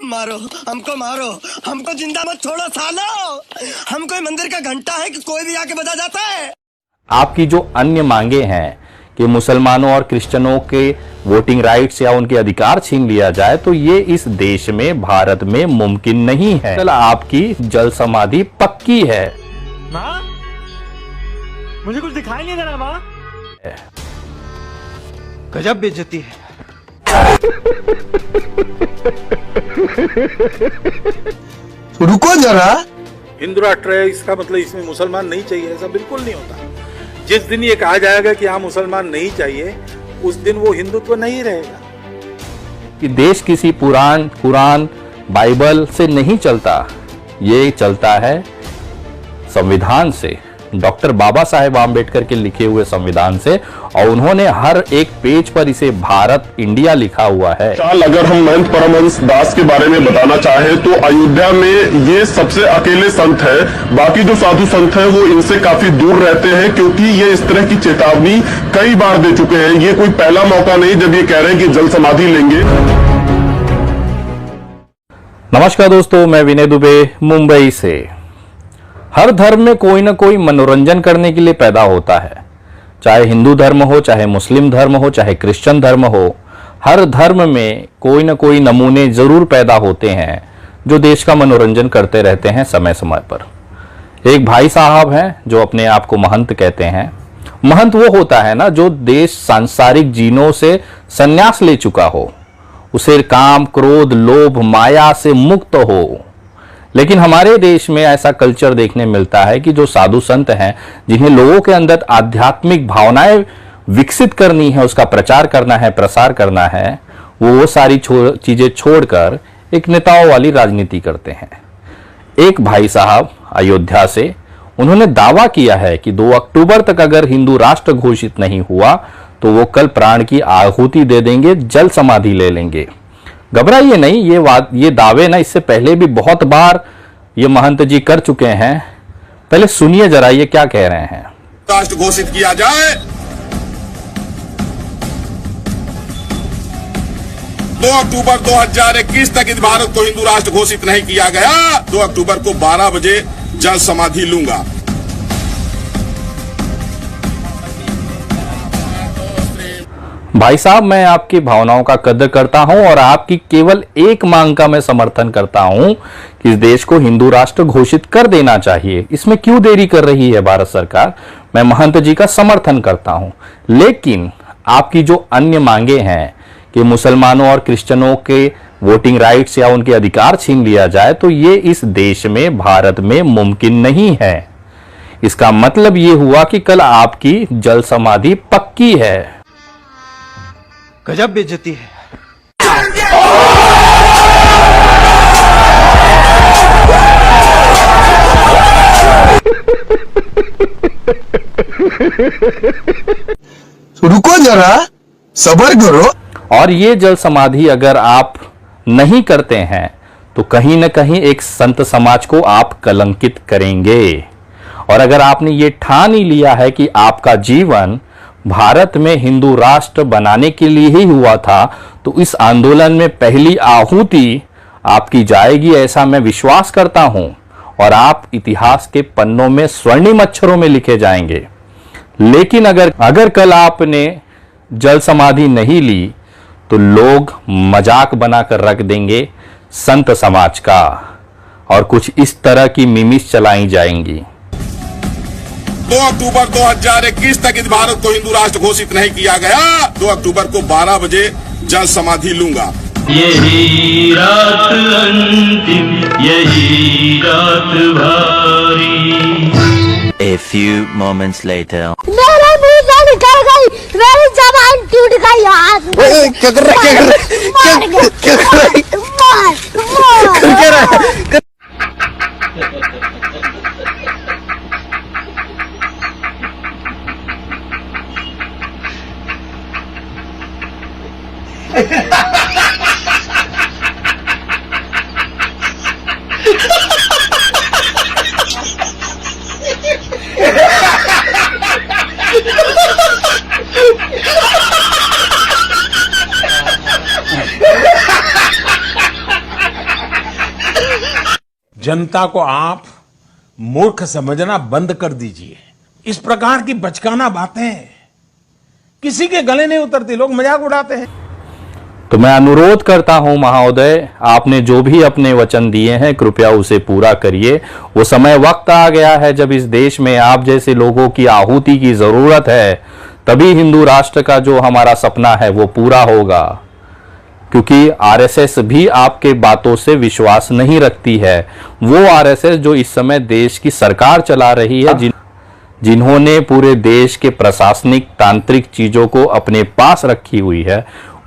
मारो, हमको जिंदा मत छोड़ो सालो। हम कोई मंदिर का घंटा है कि कोई भी आके बजा जाता है। आपकी जो अन्य मांगे हैं कि मुसलमानों और क्रिश्चियनों के वोटिंग राइट्स या उनके अधिकार छीन लिया जाए, तो ये इस देश में, भारत में मुमकिन नहीं है। कल आपकी जल समाधि पक्की है। माँ, मुझे कुछ दिखाई नहीं दे रहा माँ। गजब बेइज्जती है। रुको जरा। हिंदू राष्ट्र है, इसका मतलब इसमें मुसलमान नहीं चाहिए, ऐसा बिल्कुल नहीं होता। जिस दिन ये कहा जाएगा कि हाँ मुसलमान नहीं चाहिए, उस दिन वो हिंदुत्व नहीं रहेगा। कि देश किसी कुरान बाइबल से नहीं चलता, ये चलता है संविधान से, डॉक्टर बाबा साहेब आम्बेडकर के लिखे हुए संविधान से। और उन्होंने हर एक पेज पर इसे भारत इंडिया लिखा हुआ है। अगर हम महंत परमहंस दास के बारे में बताना चाहें तो अयोध्या में ये सबसे अकेले संत है। बाकी जो साधु संत हैं वो इनसे काफी दूर रहते हैं, क्योंकि ये इस तरह की चेतावनी कई बार दे चुके हैं। ये कोई पहला मौका नहीं जब ये कह रहे हैं कि जल समाधि लेंगे। नमस्कार दोस्तों, मैं विनय दुबे मुंबई से। हर धर्म में कोई ना कोई मनोरंजन करने के लिए पैदा होता है, चाहे हिंदू धर्म हो, चाहे मुस्लिम धर्म हो, चाहे क्रिश्चियन धर्म हो। हर धर्म में कोई ना कोई नमूने जरूर पैदा होते हैं जो देश का मनोरंजन करते रहते हैं समय समय पर। एक भाई साहब हैं जो अपने आप को महंत कहते हैं। महंत वो होता है ना जो देश सांसारिक जीनों से संन्यास ले चुका हो, उसे काम, क्रोध, लोभ, माया से मुक्त हो। लेकिन हमारे देश में ऐसा कल्चर देखने मिलता है कि जो साधु संत हैं, जिन्हें लोगों के अंदर आध्यात्मिक भावनाएं विकसित करनी है, उसका प्रचार करना है, प्रसार करना है, वो सारी चीजें छोड़कर एक नेताओं वाली राजनीति करते हैं। एक भाई साहब अयोध्या से, उन्होंने दावा किया है कि 2 अक्टूबर तक अगर हिंदू राष्ट्र घोषित नहीं हुआ तो वो कल प्राण की आहुति दे देंगे, जल समाधि ले लेंगे। घबराइए नहीं, ये दावे ना इससे पहले भी बहुत बार ये महंत जी कर चुके हैं। पहले सुनिए जरा ये क्या कह रहे हैं। राष्ट्र घोषित किया जाए। 2 अक्टूबर 2021 तक इस भारत को हिंदू राष्ट्र घोषित नहीं किया गया। 2 अक्टूबर को 12 बजे जल समाधि लूंगा। भाई साहब, मैं आपकी भावनाओं का कदर करता हूं और आपकी केवल एक मांग का मैं समर्थन करता हूं कि इस देश को हिंदू राष्ट्र घोषित कर देना चाहिए। इसमें क्यों देरी कर रही है भारत सरकार? मैं महंत जी का समर्थन करता हूं। लेकिन आपकी जो अन्य मांगे हैं कि मुसलमानों और क्रिश्चियनों के वोटिंग राइट्स या उनके अधिकार छीन लिया जाए, तो ये इस देश में, भारत में मुमकिन नहीं है। इसका मतलब ये हुआ कि कल आपकी जल समाधि पक्की है। गजब बेइज्जती है। रुको जरा, सब्र करो। और ये जल समाधि अगर आप नहीं करते हैं तो कहीं ना कहीं एक संत समाज को आप कलंकित करेंगे। और अगर आपने ये ठान ही लिया है कि आपका जीवन भारत में हिंदू राष्ट्र बनाने के लिए ही हुआ था, तो इस आंदोलन में पहली आहुति आपकी जाएगी, ऐसा मैं विश्वास करता हूं। और आप इतिहास के पन्नों में स्वर्णिम अक्षरों में लिखे जाएंगे। लेकिन अगर कल आपने जल समाधि नहीं ली तो लोग मजाक बनाकर रख देंगे संत समाज का, और कुछ इस तरह की मिमिस चलाई जाएंगी। 2 अक्टूबर 2021 तक इस भारत को हिंदू राष्ट्र घोषित नहीं किया गया। 2 अक्टूबर को 12 बजे जल समाधि लूंगा। यही रात अंतिम, यही रात भारी। A few moments later. मेरा मुंह निकल गई, मेरी जबान टूट गई यार। क्या कर रहा है? क्या कर रहा है? जनता को आप मूर्ख समझना बंद कर दीजिए। इस प्रकार की बचकाना बातें किसी के गले नहीं उतरती, लोग मजाक उड़ाते हैं। तो मैं अनुरोध करता हूं महोदय, आपने जो भी अपने वचन दिए हैं कृपया उसे पूरा करिए। वो समय वक्त आ गया है जब इस देश में आप जैसे लोगों की आहुति की जरूरत है, तभी हिंदू राष्ट्र का जो हमारा सपना है वो पूरा होगा। क्योंकि आरएसएस भी आपके बातों से विश्वास नहीं रखती है। वो आरएसएस जो इस समय देश की सरकार चला रही है, जिन्होंने पूरे देश के प्रशासनिक तांत्रिक चीजों को अपने पास रखी हुई है,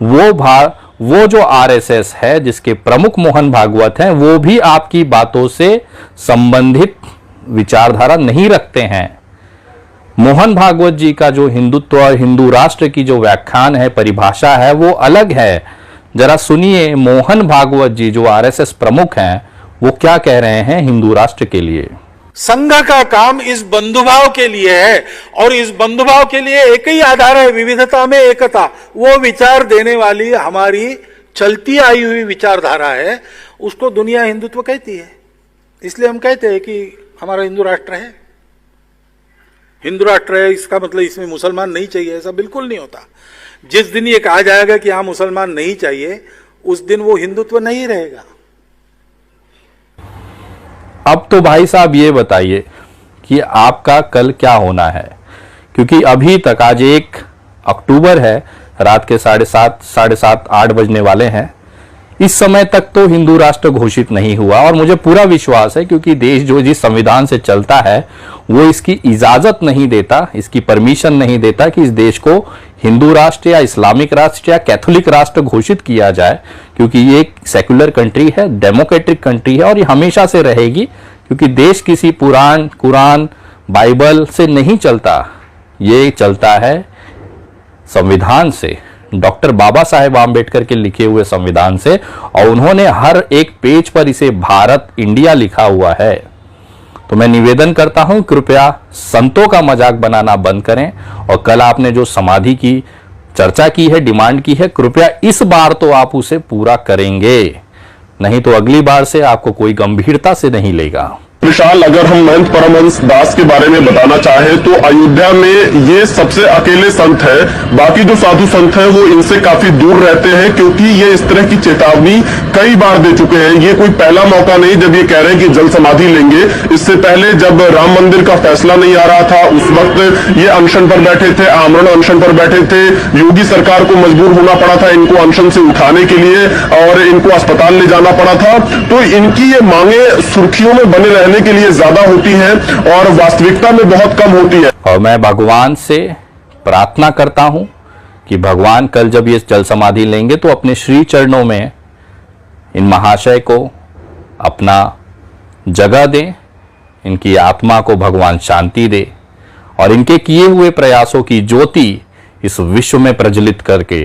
वो जो आरएसएस है जिसके प्रमुख मोहन भागवत हैं, वो भी आपकी बातों से संबंधित विचारधारा नहीं रखते हैं। मोहन भागवत जी का जो हिंदुत्व और हिंदू राष्ट्र की जो व्याख्यान है, परिभाषा है, वो अलग है। जरा सुनिए मोहन भागवत जी जो आरएसएस प्रमुख हैं वो क्या कह रहे हैं हिंदू राष्ट्र के लिए। संघ का काम इस बंधुभाव के लिए है और इस बंधुभाव के लिए एक ही आधार है, विविधता में एकता। वो विचार देने वाली हमारी चलती आई हुई विचारधारा है, उसको दुनिया हिंदुत्व कहती है। इसलिए हम कहते हैं कि हमारा हिंदू राष्ट्र है। हिंदू राष्ट्र है इसका मतलब इसमें मुसलमान नहीं चाहिए, ऐसा बिल्कुल नहीं होता। जिस दिन ये कहा जाएगा कि हाँ मुसलमान नहीं चाहिए, उस दिन वो हिंदुत्व नहीं रहेगा। अब तो भाई साहब ये बताइए कि आपका कल क्या होना है, क्योंकि अभी तक आज 1 अक्टूबर है, रात के 7:30 8 बजने वाले हैं। इस समय तक तो हिंदू राष्ट्र घोषित नहीं हुआ और मुझे पूरा विश्वास है क्योंकि देश जो जिस संविधान से चलता है वो इसकी इजाजत नहीं देता, इसकी परमिशन नहीं देता कि इस देश को हिंदू राष्ट्र या इस्लामिक राष्ट्र या कैथोलिक राष्ट्र घोषित किया जाए, क्योंकि ये एक सेक्युलर कंट्री है, डेमोक्रेटिक कंट्री है और ये हमेशा से रहेगी। क्योंकि देश किसी पुराण, कुरान, बाइबल से नहीं चलता, ये चलता है संविधान से, डॉक्टर बाबा साहेब आम्बेडकर के लिखे हुए संविधान से, और उन्होंने हर एक पेज पर इसे भारत, इंडिया लिखा हुआ है। तो मैं निवेदन करता हूं कृपया संतों का मजाक बनाना बंद करें और कल आपने जो समाधि की चर्चा की है, डिमांड की है, कृपया इस बार तो आप उसे पूरा करेंगे, नहीं तो अगली बार से आपको कोई गंभीरता से नहीं लेगा। विशाल, अगर हम महंत परमहंस दास के बारे में बताना चाहें तो अयोध्या में ये सबसे अकेले संत है। बाकी जो साधु संत हैं वो इनसे काफी दूर रहते हैं क्योंकि ये इस तरह की चेतावनी कई बार दे चुके हैं। ये कोई पहला मौका नहीं जब ये कह रहे हैं कि जल समाधि लेंगे। इससे पहले जब राम मंदिर का फैसला नहीं आ रहा था उस वक्त ये अनशन पर बैठे थे, आमरण अनशन पर बैठे थे। योगी सरकार को मजबूर होना पड़ा था इनको अनशन से उठाने के लिए और इनको अस्पताल ले जाना पड़ा था। तो इनकी ये मांगे सुर्खियों में बने रहने के लिए ज्यादा होती है और वास्तविकता में बहुत कम होती है। और मैं भगवान से प्रार्थना करता हूं कि भगवान कल जब ये जल समाधि लेंगे तो अपने श्री चरणों में इन महाशय को अपना जगह दें, इनकी आत्मा को भगवान शांति दे और इनके किए हुए प्रयासों की ज्योति इस विश्व में प्रज्वलित करके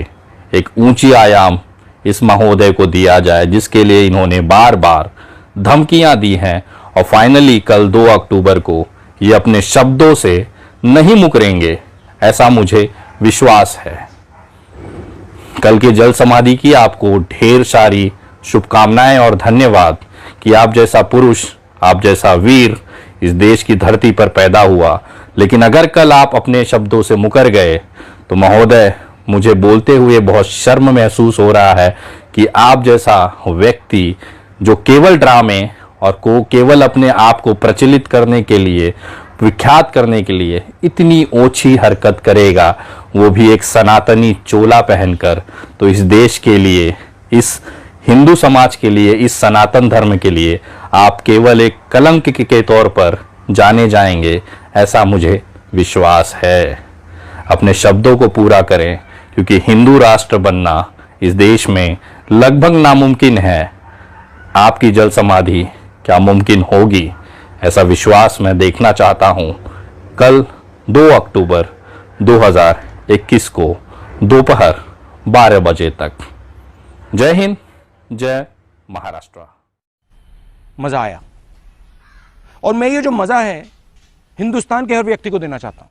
एक ऊंची आयाम इस महोदय को दिया जाए, जिसके लिए इन्होंने बार बार धमकियां दी हैं और फाइनली कल 2 अक्टूबर को ये अपने शब्दों से नहीं मुकरेंगे, ऐसा मुझे विश्वास है। कल के जल समाधि की आपको ढेर सारी शुभकामनाएं और धन्यवाद कि आप जैसा पुरुष, आप जैसा वीर इस देश की धरती पर पैदा हुआ। लेकिन अगर कल आप अपने शब्दों से मुकर गए तो महोदय मुझे बोलते हुए बहुत शर्म महसूस हो रहा है कि आप जैसा व्यक्ति जो केवल ड्रामे और को केवल अपने आप को प्रचलित करने के लिए, विख्यात करने के लिए इतनी ओछी हरकत करेगा, वो भी एक सनातनी चोला पहनकर, तो इस देश के लिए, इस हिंदू समाज के लिए, इस सनातन धर्म के लिए आप केवल एक कलंक के तौर पर जाने जाएंगे, ऐसा मुझे विश्वास है। अपने शब्दों को पूरा करें क्योंकि हिंदू राष्ट्र बनना इस देश में लगभग नामुमकिन है। आपकी जल समाधि क्या मुमकिन होगी, ऐसा विश्वास मैं देखना चाहता हूं कल 2 अक्टूबर 2021 को दोपहर 12 बजे तक। जय हिंद, जय महाराष्ट्र। मजा आया और मैं ये जो मजा है हिंदुस्तान के हर व्यक्ति को देना चाहता हूं।